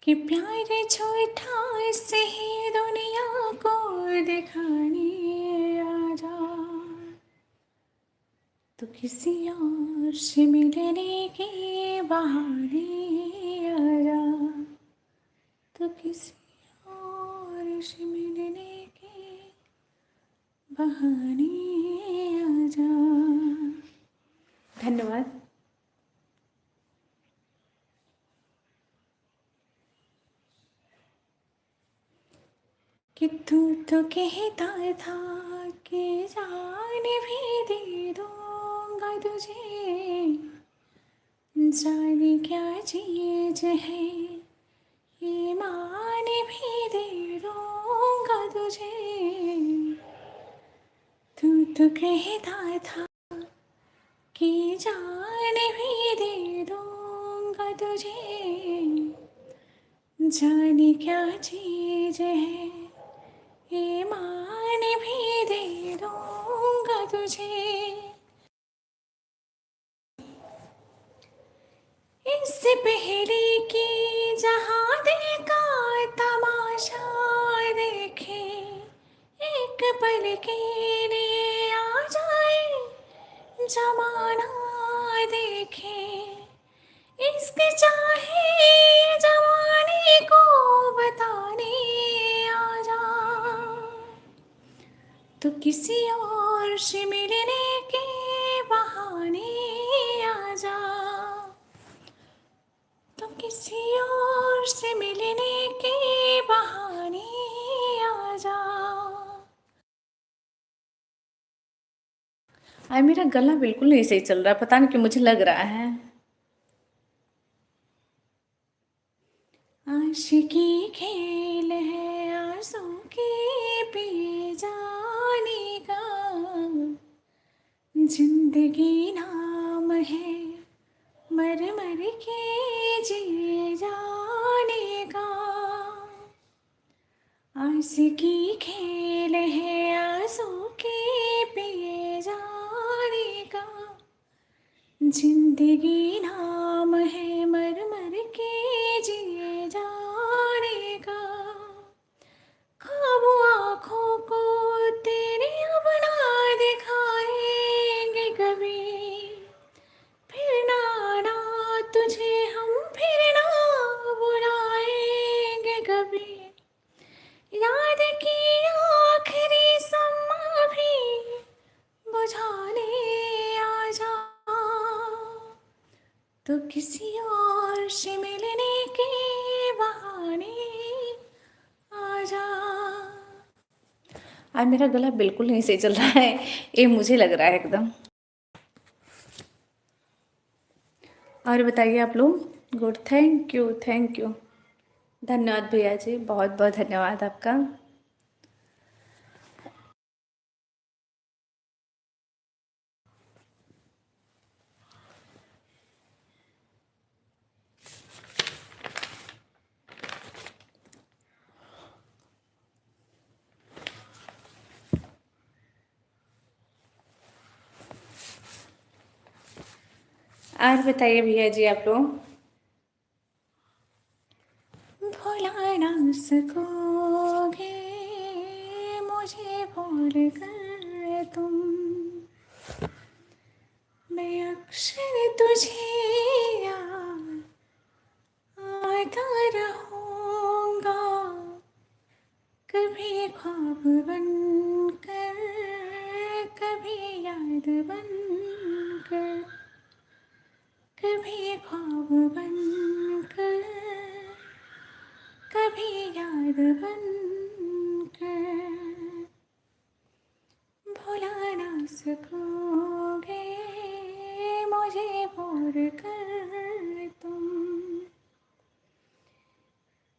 कि प्यार झूठा सही दुनिया को दिखाने आजा, तो किसी और से मिलने के बहाने आजा, तो किसी और से मिलने के बहाने आजा। धन्यवाद। कि तू तो कहता था कि जान भी दे दूंगा तुझे, जाने क्या चीज है ईमान भी दे दूंगा तुझे। तू तो कहता था कि जान भी दे दूंगा तुझे, जाने क्या चीज है ईमान भी दे दूंगा तुझे। इससे पहले कि जहाँ दिल का तमाशा देखे, एक पल के लिए आ जाए जमाना देखे, इसके चाहे जमाने को बताने आ जा, तो किसी और से मिलने के बहाने आ जा, तो किसी और से मिलने के बहाने आ जा। आज मेरा गला बिल्कुल नहीं सही चल रहा, पता नहीं क्यों मुझे लग रहा है। आशिकी खेल है आंसू के पी जाने का, जिंदगी नाम है मर मर के जी जाने का। आशिकी खेल है आंसू के पिए जाने का, जिंदगी नाम है मर मर के जिए जाने का। ख्वाब आँखों को तेरे अब ना दिखाएंगे कभी, फिर ना आना तुझे हम फिर ना बुलाएंगे कभी। याद की आखिरी समा भी बुझाने आ जा, तो किसी और से मिलने के बहाने आ जा। आज मेरा गला बिल्कुल नहीं सही चल रहा है, ये मुझे लग रहा है एकदम। और बताइए आप लोग। Good, thank you thank you. धन्यवाद भैया जी, बहुत बहुत धन्यवाद आपका। और बताइए भैया जी आप लोग। भुला ना सकोगे मुझे भूल कर तुम, मैं अक्सर तुझे याद आता रहूँगा, कभी ख्वाब बन कर कभी याद बन कर, कभी ख्वाब बन कर कभी याद बन कर। भुला ना सकोगे मुझे भूल कर तुम,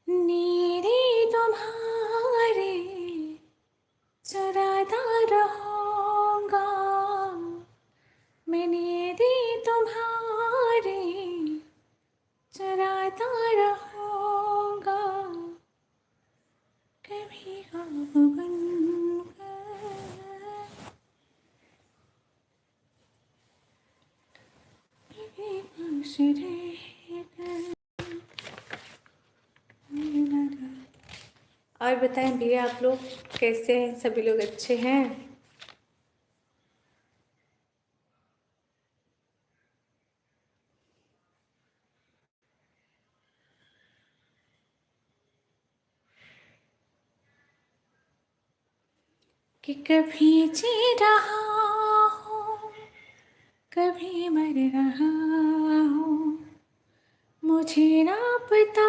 नीरे तुम्हारे चुराता रहूँगा, मैं नीरे तुम्हारे चुराता रहूँगा, कभी ख्वाब बन कर कभी खुश और बताएं भैया आप लोग कैसे हैं, सभी लोग अच्छे हैं? कि कभी जी रहा हूँ, कभी मर रहा हूँ, मुझे ना पता